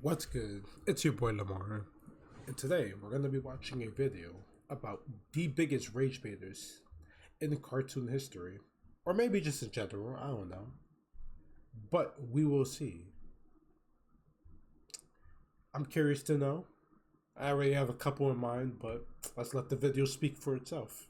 What's good? It's your boy Lamar, and today we're going to be watching a video about the biggest rage baiters in cartoon history, or maybe just in general, I don't know. But we will see. I'm curious to know. I already have a couple in mind, but let's let the video speak for itself.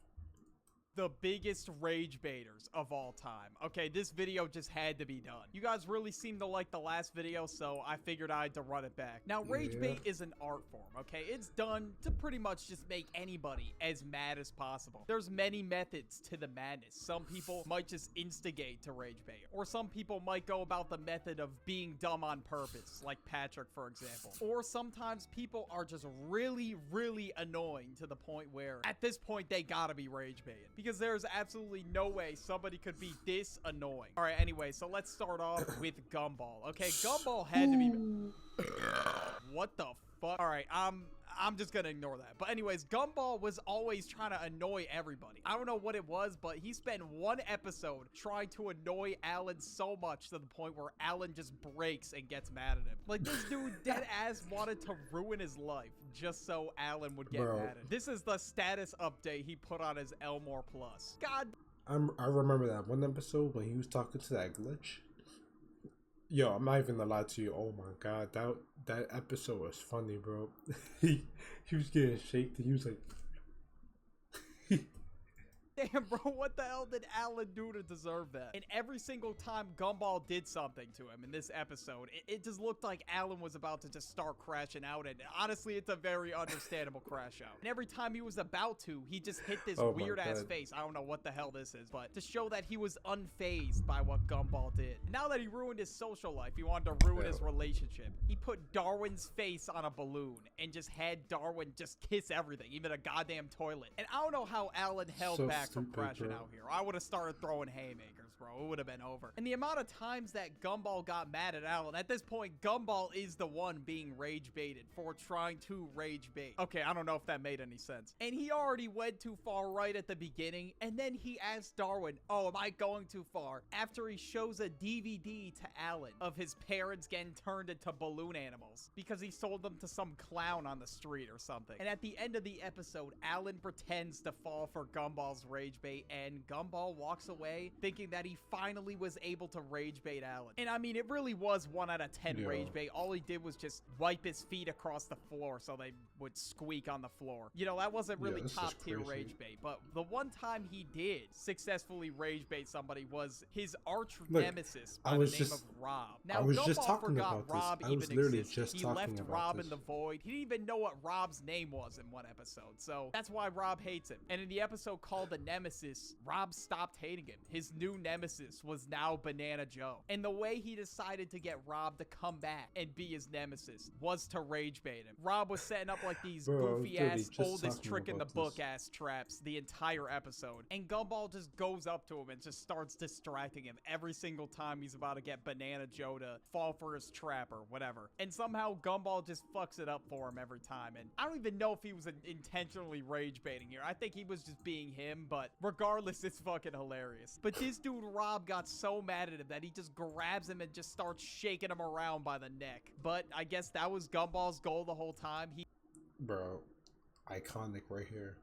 The biggest rage baiters of all time. Okay, this video just had to be done. You guys really seem to like the last video, so I figured I had to run it back. Now, rage bait is an art form, okay? It's done to pretty much just make anybody as mad as possible. There's many methods to the madness. Some people might just instigate to rage bait, or some people might go about the method of being dumb on purpose, like Patrick, for example. Or sometimes people are just really, really annoying to the point where, at this point, they gotta be rage baited. Because there's absolutely no way somebody could be this annoying. All right, anyway, so let's start off with Gumball. Okay, Gumball had to be... What the fuck? All right, I'm just gonna ignore that. But anyways, Gumball was always trying to annoy everybody. I don't know what it was, but he spent one episode trying to annoy Alan so much to the point where Alan just breaks and gets mad at him. Like, this dude dead ass wanted to ruin his life just so Alan would get mad at him. This is the status update he put on his Elmore Plus. God. I remember that one episode when he was talking to that glitch. Yo, I'm not even gonna lie to you. Oh my god, that episode was funny, bro. he was getting shaken. He was like, damn, bro, what the hell did Alan do to deserve that? And every single time Gumball did something to him in this episode, it just looked like Alan was about to just start crashing out. And honestly, it's a very understandable crash out. And every time he was about to, he just hit this weird-ass face. I don't know what the hell this is, but to show that he was unfazed by what Gumball did. Now that he ruined his social life, he wanted to ruin his relationship. He put Darwin's face on a balloon and just had Darwin just kiss everything, even a goddamn toilet. And I don't know how Alan held back from crashing out here. I would have started throwing haymakers, bro. It would have been over. And the amount of times that Gumball got mad at Alan, at this point, Gumball is the one being rage baited for trying to rage bait. Okay, I don't know if that made any sense. And he already went too far right at the beginning, and then he asked Darwin, oh, am I going too far? After he shows a DVD to Alan of his parents getting turned into balloon animals because he sold them to some clown on the street or something. And at the end of the episode, Alan pretends to fall for Gumball's rage bait, and Gumball walks away thinking that he finally was able to rage bait Alan. And I mean, it really was 1 out of 10 rage bait. All he did was just wipe his feet across the floor so they would squeak on the floor. You know, that wasn't really top tier rage bait, but the one time he did successfully rage bait somebody was his arch nemesis by the name of Rob. Now, Gumball forgot Rob even existed. He left Rob in the void. He didn't even know what Rob's name was in one episode, so that's why Rob hates him. And in the episode called The Nemesis, Rob stopped hating him. His new nemesis was now Banana Joe. And the way he decided to get Rob to come back and be his nemesis was to rage bait him. Rob was setting up like these goofy ass, oldest trick in the book ass traps the entire episode. And Gumball just goes up to him and just starts distracting him every single time he's about to get Banana Joe to fall for his trap or whatever. And somehow Gumball just fucks it up for him every time. And I don't even know if he was intentionally rage baiting here. I think he was just being him, but regardless, it's fucking hilarious. But this dude Rob got so mad at him that he just grabs him and just starts shaking him around by the neck. But I guess that was Gumball's goal the whole time. Bro, iconic right here.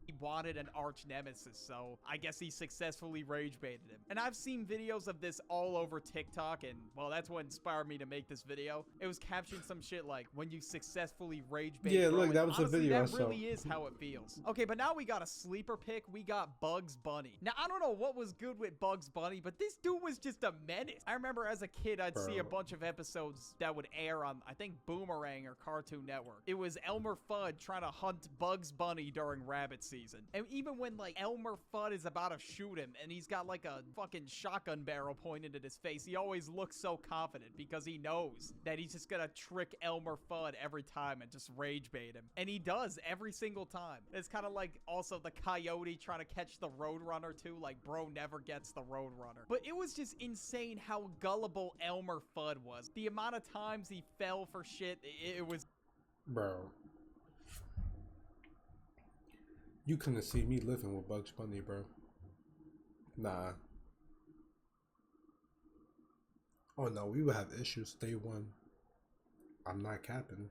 He wanted an arch nemesis, so I guess he successfully rage baited him. And I've seen videos of this all over TikTok, and well, that's what inspired me to make this video. It was captioning some shit like, when you successfully rage bait. Yeah, look, that was a video I saw. That really is how it feels. Okay, but now we got a sleeper pick. We got Bugs Bunny. Now, I don't know what was good with Bugs Bunny, but this dude was just a menace. I remember as a kid, I'd see a bunch of episodes that would air on, I think, Boomerang or Cartoon Network. It was Elmer Fudd trying to hunt Bugs Bunny during rabbit season. And even when, like, Elmer Fudd is about to shoot him and he's got, like, a fucking shotgun barrel pointed at his face, he always looks so confident because he knows that he's just gonna trick Elmer Fudd every time and just rage bait him. And he does every single time. It's kind of like also the Coyote trying to catch the Roadrunner, too. Like, bro never gets the Roadrunner. But it was just insane how gullible Elmer Fudd was. The amount of times he fell for shit, it was... Bro. You couldn't see me living with Bugs Bunny, bro. Nah. Oh no, we would have issues day one. I'm not capping.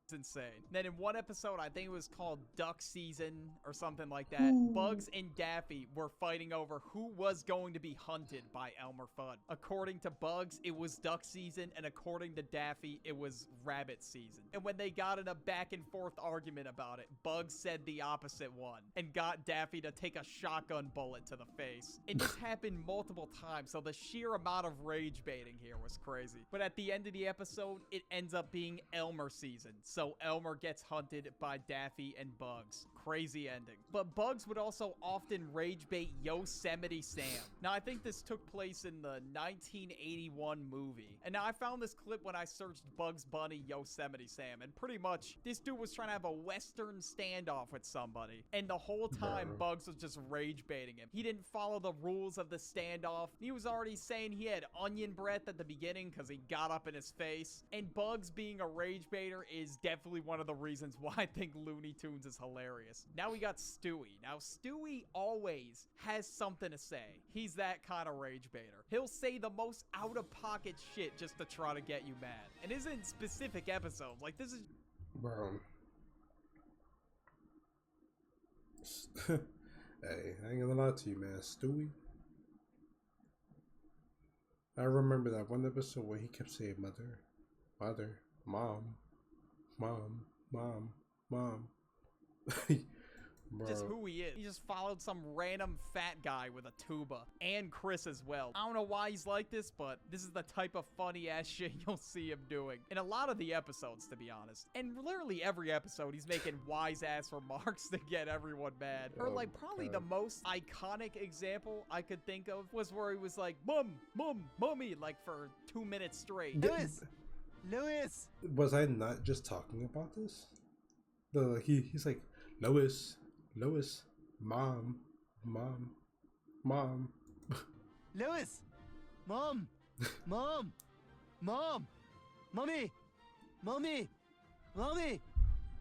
It's insane. Then in one episode, I think it was called Duck Season or something like that, Ooh. Bugs and Daffy were fighting over who was going to be hunted by Elmer Fudd. According to Bugs, it was Duck Season, and according to Daffy, it was Rabbit Season. And when they got in a back and forth argument about it, Bugs said the opposite one and got Daffy to take a shotgun bullet to the face. And this happened multiple times, so the sheer amount of rage baiting here was crazy. But at the end of the episode, it ends up being Elmer Season. So Elmer gets hunted by Daffy and Bugs. Crazy ending. But Bugs would also often rage bait Yosemite Sam. Now, I think this took place in the 1981 movie. And now I found this clip when I searched Bugs Bunny Yosemite Sam. And pretty much, this dude was trying to have a Western standoff with somebody. And the whole time, Bugs was just rage baiting him. He didn't follow the rules of the standoff. He was already saying he had onion breath at the beginning because he got up in his face. And Bugs being a rage baiter is definitely one of the reasons why I think Looney Tunes is hilarious. Now we got Stewie. Now Stewie always has something to say. He's that kind of rage baiter. He'll say the most out-of-pocket shit just to try to get you mad. And isn't specific episodes. Like this is... Bro. Hey, I ain't gonna lie to you, man. Stewie. I remember that one episode where he kept saying mother, mother, mom, mom, mom, mom. Just who he is. He just followed some random fat guy with a tuba. And Chris as well. I don't know why he's like this, but this is the type of funny ass shit you'll see him doing. In a lot of the episodes, to be honest. And literally every episode, he's making wise ass remarks to get everyone mad. Or like probably the most iconic example I could think of was where he was like, Mum, Mum, Mummy, like for 2 minutes straight. Louis! Was I not just talking about this? He's like, Lois, mom, mom, mom. Louis! Mom! Mom! Mom! Mommy! Mommy! Mommy!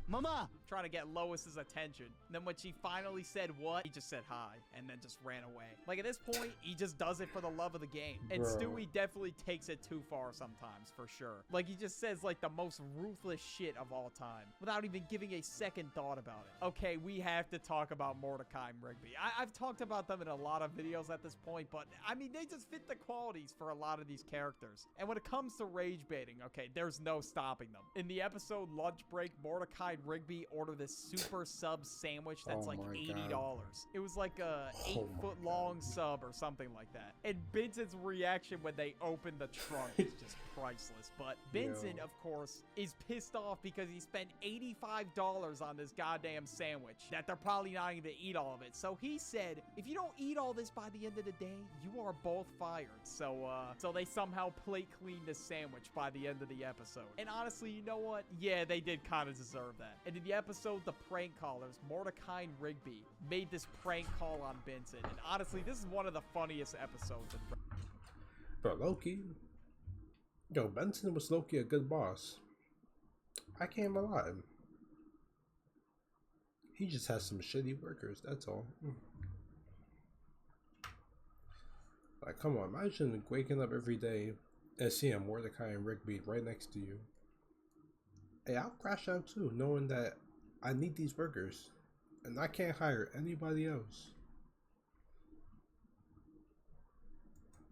Mama! Trying to get Lois's attention. And then when she finally said what, he just said hi and then just ran away. Like at this point, he just does it for the love of the game. And Stewie definitely takes it too far sometimes, for sure. Like he just says like the most ruthless shit of all time without even giving a second thought about it. Okay, we have to talk about Mordecai and Rigby. I've talked about them in a lot of videos at this point, but I mean, they just fit the qualities for a lot of these characters. And when it comes to rage baiting, okay, there's no stopping them. In the episode Lunch Break, Mordecai and Rigby order this super sub sandwich that's like $80. God. It was like a 8-foot long sub or something like that. And Benson's reaction when they open the trunk is just priceless. But Benson, of course, is pissed off because he spent $85 on this goddamn sandwich that they're probably not even gonna eat all of it. So he said, if you don't eat all this by the end of the day, you are both fired. So they somehow plate cleaned the sandwich by the end of the episode. And honestly, you know what? Yeah, they did kind of deserve that. And in the episode, The Prank Callers, Mordecai and Rigby made this prank call on Benson. And honestly, this is one of the funniest episodes in Bro, Loki. Yo, Benson was Loki a good boss. I can't lie. He just has some shitty workers, that's all. Like, come on, imagine waking up every day and seeing Mordecai and Rigby right next to you. Hey, I'll crash out too, knowing that I need these workers and I can't hire anybody else.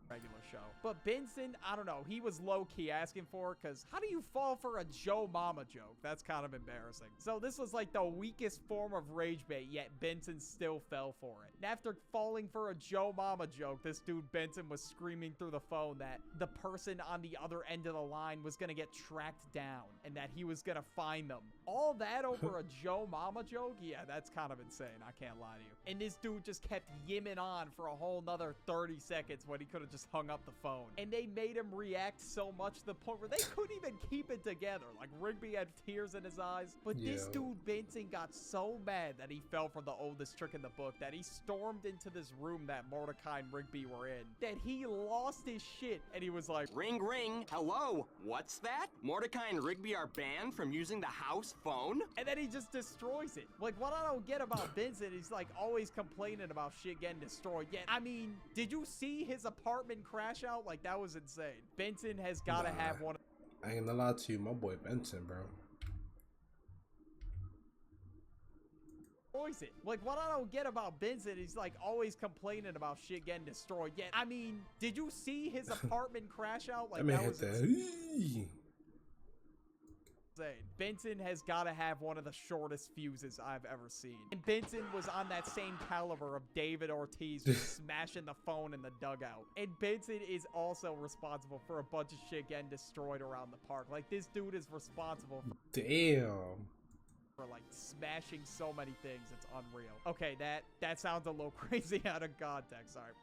Regular show. But Benson, I don't know, he was low-key asking for it because how do you fall for a Joe Mama joke? That's kind of embarrassing. So this was like the weakest form of rage bait, yet Benson still fell for it. And after falling for a Joe Mama joke, this dude Benson was screaming through the phone that the person on the other end of the line was gonna get tracked down and that he was gonna find them. All that over a Joe Mama joke? Yeah, that's kind of insane, I can't lie to you. And this dude just kept yimming on for a whole nother 30 seconds when he could have just hung up the phone. And they made him react so much to the point where they couldn't even keep it together. Like Rigby had tears in his eyes. But this dude Benson got so mad that he fell for the oldest trick in the book that he stormed into this room that Mordecai and Rigby were in. That he lost his shit and he was like, ring ring, hello, what's that? Mordecai and Rigby are banned from using the house phone? And then he just destroys it. Like what I don't get about Benson is like always complaining about shit getting destroyed. Yet, I mean, did you see his apartment crash crash out? Like, that was insane. Benson has got to have one. I ain't gonna lie to you, my boy Benson, bro. It. Like, what I don't get about Benson, he's like always complaining about shit getting destroyed. Yet, I mean, did you see his apartment crash out? Like, that was insane. Benson has got to have one of the shortest fuses I've ever seen. And Benson was on that same caliber of David Ortiz smashing the phone in the dugout. And Benson is also responsible for a bunch of shit getting destroyed around the park. Like, this dude is responsible for like smashing so many things. It's unreal. Okay, that sounds a little crazy out of context. All right,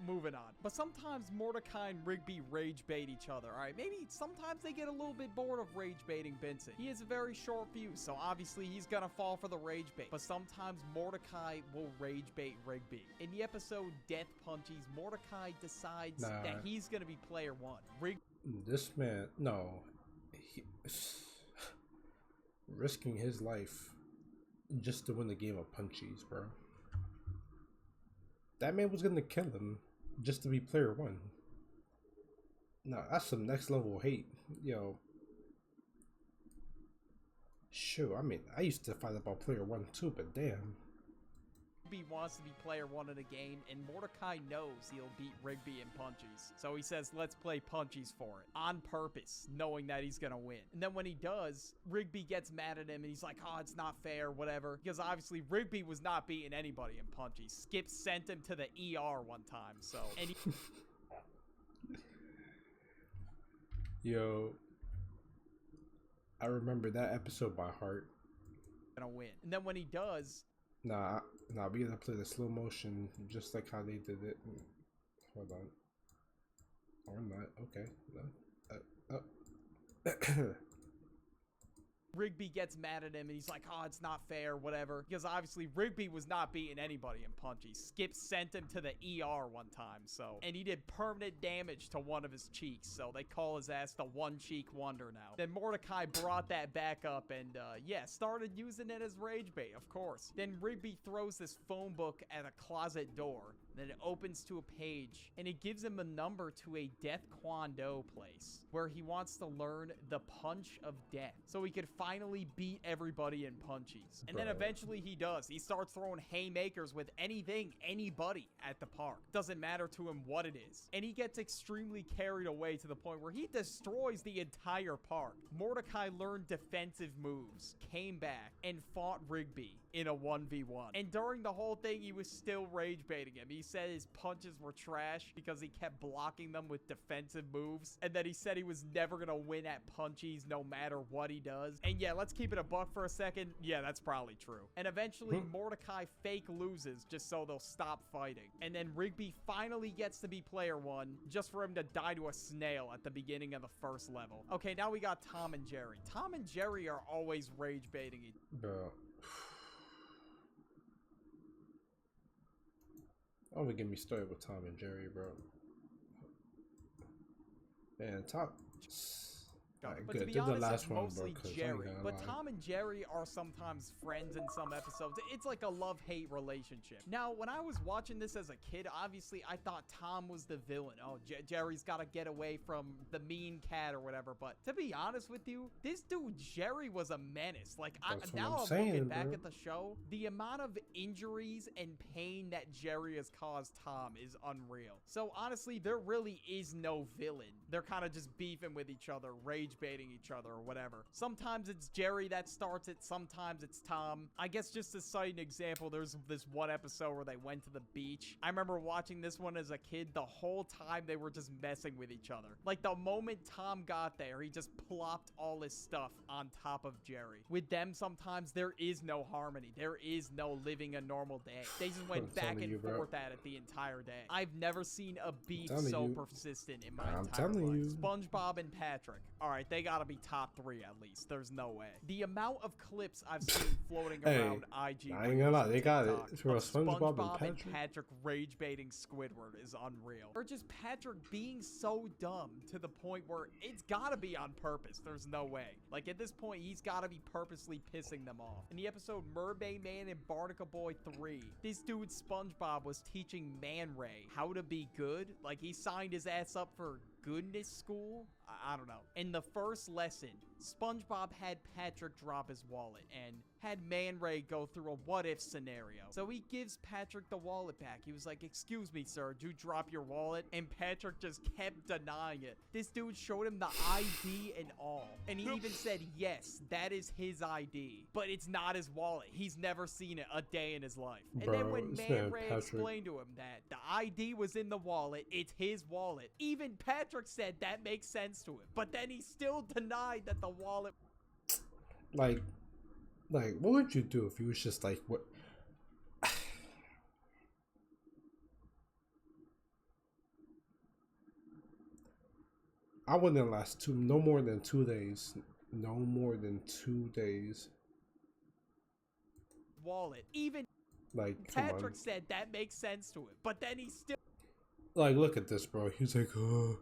moving on. But sometimes Mordecai and Rigby rage bait each other. All right, maybe sometimes they get a little bit bored of rage baiting Benson. He has a very short fuse, so obviously he's gonna fall for the rage bait. But sometimes Mordecai will rage bait Rigby. In the episode Death Punchies, Mordecai decides that he's gonna be player one. This man, no. Risking his life just to win the game of punchies, bro. That man was gonna kill him just to be player one. No, that's some next level hate, yo. Sure, I mean, I used to fight about player one too, but damn. Rigby wants to be player one in a game, and Mordecai knows he'll beat Rigby in punchies. So he says, let's play punchies for it. On purpose, knowing that he's gonna win. And then when he does, Rigby gets mad at him, and he's like, oh, it's not fair, whatever. Because obviously, Rigby was not beating anybody in punchies. Skip sent him to the ER one time, so... And he Yo, I remember that episode by heart. Gonna win. And then when he does... Nah, we gotta play the slow motion just like how they did it. Hold on. Or not. Okay. No. Rigby gets mad at him, and he's like, oh, it's not fair, whatever. Because obviously, Rigby was not beating anybody in punchies. Skip sent him to the ER one time, so... And he did permanent damage to one of his cheeks, so they call his ass the One Cheek Wonder now. Then Mordecai brought that back up and, yeah, started using it as rage bait, of course. Then Rigby throws this phone book at a closet door. Then it opens to a page, and it gives him a number to a Death Kwon Do place, where he wants to learn the Punch of Death, so he could finally beat everybody in punchies. And then eventually he does. He starts throwing haymakers with anything, anybody at the park. Doesn't matter to him what it is. And he gets extremely carried away to the point where he destroys the entire park. Mordecai learned defensive moves, came back, and fought Rigby in a 1v1. And during the whole thing, he was still rage baiting him. He said his punches were trash because he kept blocking them with defensive moves. And then he said he was never gonna win at punchies no matter what he does. And yeah, let's keep it a buck for a second. Yeah, that's probably true. And eventually, Mordecai fake loses just so they'll stop fighting. And then Rigby finally gets to be player one just for him to die to a snail at the beginning of the first level. Okay, now we got Tom and Jerry. Tom and Jerry are always rage baiting each other. Oh, get me started with Tom and Jerry, bro. Man, Tom. But to be honest, it's mostly Jerry. But Tom and Jerry are sometimes friends in some episodes. It's like a love-hate relationship. Now, when I was watching this as a kid, obviously, I thought Tom was the villain. Oh, Jerry's got to get away from the mean cat or whatever. But to be honest with you, this dude, Jerry, was a menace. Like, now I'm looking back at the show, the amount of injuries and pain that Jerry has caused Tom is unreal. So, honestly, there really is no villain. They're kind of just beefing with each other, rage baiting each other or whatever. Sometimes it's Jerry that starts it, sometimes it's Tom. I guess just to cite an example, there's this one episode where they went to the beach. I remember watching this one as a kid. The whole time they were just messing with each other. Like the moment Tom got there, he just plopped all his stuff on top of Jerry. With them, sometimes there is no harmony. There is no living a normal day. They just went back and forth at it the entire day. I've never seen a beef so persistent in my entire life. SpongeBob and Patrick. All right, right? They gotta be top 3 at least. There's no way. The amount of clips I've seen floating around IG I ain't gonna lie, they got it. TikTok For of SpongeBob and Patrick rage baiting Squidward is unreal. Or just Patrick being so dumb to the point where it's gotta be on purpose. There's no way. Like at this point, he's gotta be purposely pissing them off. In the episode Mermaid Man and Barnacle Boy 3, this dude SpongeBob was teaching Man Ray how to be good. Like he signed his ass up for goodness school. I don't know. In the first lesson, SpongeBob had Patrick drop his wallet and had Man Ray go through a what-if scenario. So he gives Patrick the wallet back. He was like, "Excuse me, sir, did you drop your wallet?" And Patrick just kept denying it. This dude showed him the ID and all. And he even said, yes, that is his ID. But it's not his wallet. He's never seen it a day in his life. And then when Man Ray explained to him that the ID was in the wallet, it's his wallet, even Patrick said that makes sense to him. But then he still denied that the wallet... Like, what would you do if you was just like, what? I wouldn't last no more than 2 days. No more than 2 days. Wallet. Even like Patrick said that makes sense to him. But then he still... Like, look at this, bro. He's like, oh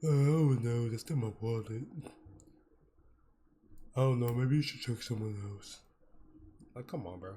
no, that's not my wallet. I don't know, maybe you should check someone else. Like, come on, bro.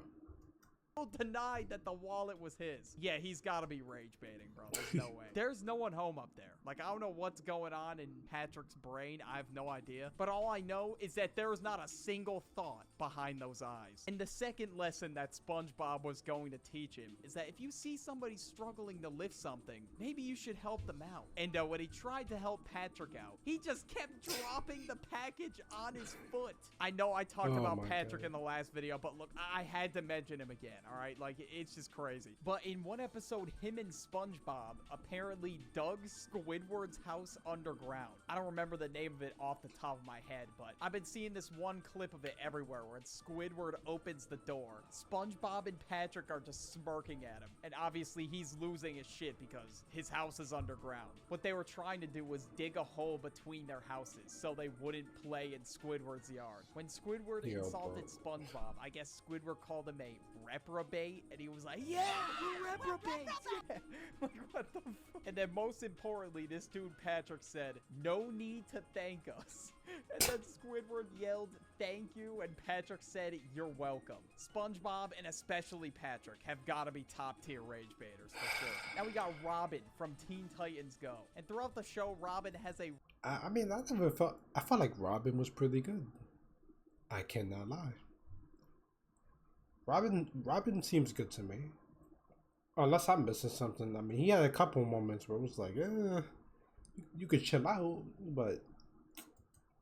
Denied that the wallet was his. Yeah, he's gotta be rage baiting, bro. There's no way. There's no one home up there. Like, I don't know what's going on in Patrick's brain. I have no idea. But all I know is that there was not a single thought behind those eyes. And the second lesson that SpongeBob was going to teach him is that if you see somebody struggling to lift something, maybe you should help them out. And when he tried to help Patrick out, he just kept dropping the package on his foot. I know I talked about Patrick in the last video, but look, I had to mention him again. All right, like it's just crazy. But in one episode, him and SpongeBob apparently dug Squidward's house underground. I don't remember the name of it off the top of my head, but I've been seeing this one clip of it everywhere where Squidward opens the door. SpongeBob and Patrick are just smirking at him, and obviously he's losing his shit because his house is underground. What they were trying to do was dig a hole between their houses so they wouldn't play in Squidward's yard. When Squidward insulted SpongeBob, I guess Squidward called him a reprobate, and he was like, yeah, we're reprobates, yeah. Like, what the fuck? And then most importantly, this dude Patrick said, no need to thank us. And then Squidward yelled, thank you, and Patrick said, you're welcome. SpongeBob, and especially Patrick, have got to be top tier rage baiters for sure. Now we got Robin from Teen Titans Go. And throughout the show, Robin has a... I mean, I felt like Robin was pretty good. I cannot lie. Robin seems good to me. Unless I'm missing something. I mean, he had a couple moments where it was like, you could chill out, but...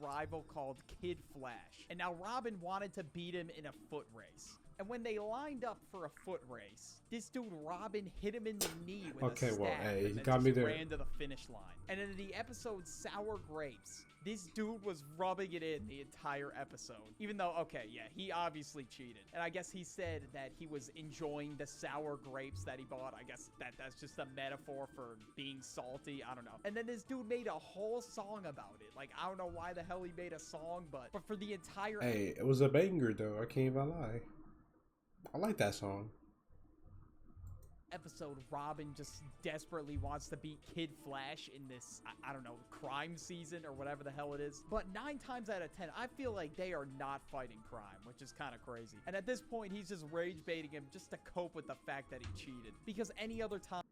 rival called Kid Flash. And now Robin wanted to beat him in a foot race. And when they lined up for a foot race, this dude Robin hit him in the knee with a staff, hey, and he got me there. Ran to the finish line. And in the episode Sour Grapes, this dude was rubbing it in the entire episode. Even though, okay, yeah, he obviously cheated. And I guess he said that he was enjoying the sour grapes that he bought. I guess that's just a metaphor for being salty. I don't know. And then this dude made a whole song about it. Like, I don't know why the hell he made a song, but for the entire... Hey, it was a banger, though. I can't even lie. I like that song. Episode, Robin just desperately wants to beat Kid Flash in this, I don't know, crime season or whatever the hell it is. But 9 times out of 10, I feel like they are not fighting crime, which is kind of crazy. And at this point, he's just rage baiting him just to cope with the fact that he cheated. Because any other time,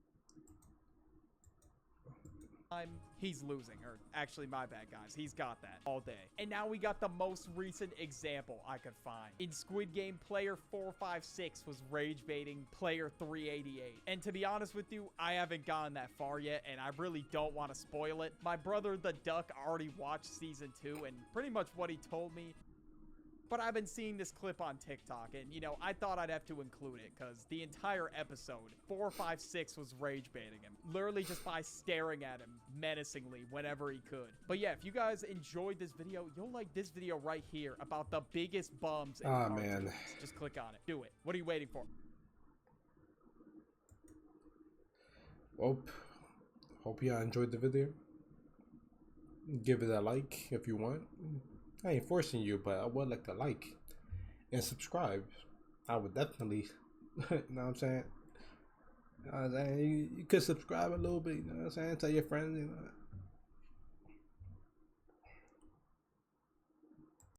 he's losing. Or actually, my bad, guys. He's got that all day. And now we got the most recent example I could find. In Squid Game, player 456 was rage baiting player 388. And to be honest with you, I haven't gone that far yet, and I really don't want to spoil it. My brother, the Duck, already watched season 2, and pretty much what he told me. But I've been seeing this clip on TikTok, and, you know, I thought I'd have to include it, because the entire episode, 456 was rage baiting him. Literally just by staring at him menacingly whenever he could. But yeah, if you guys enjoyed this video, you'll like this video right here about the biggest bums in cartoons. Man. Just click on it. Do it. What are you waiting for? Well, hope y'all enjoyed the video. give it a like if you want. I ain't forcing you, but I would like to like and subscribe. I would definitely, you know what I'm saying? You could subscribe a little bit, you know what I'm saying? Tell your friends, you know.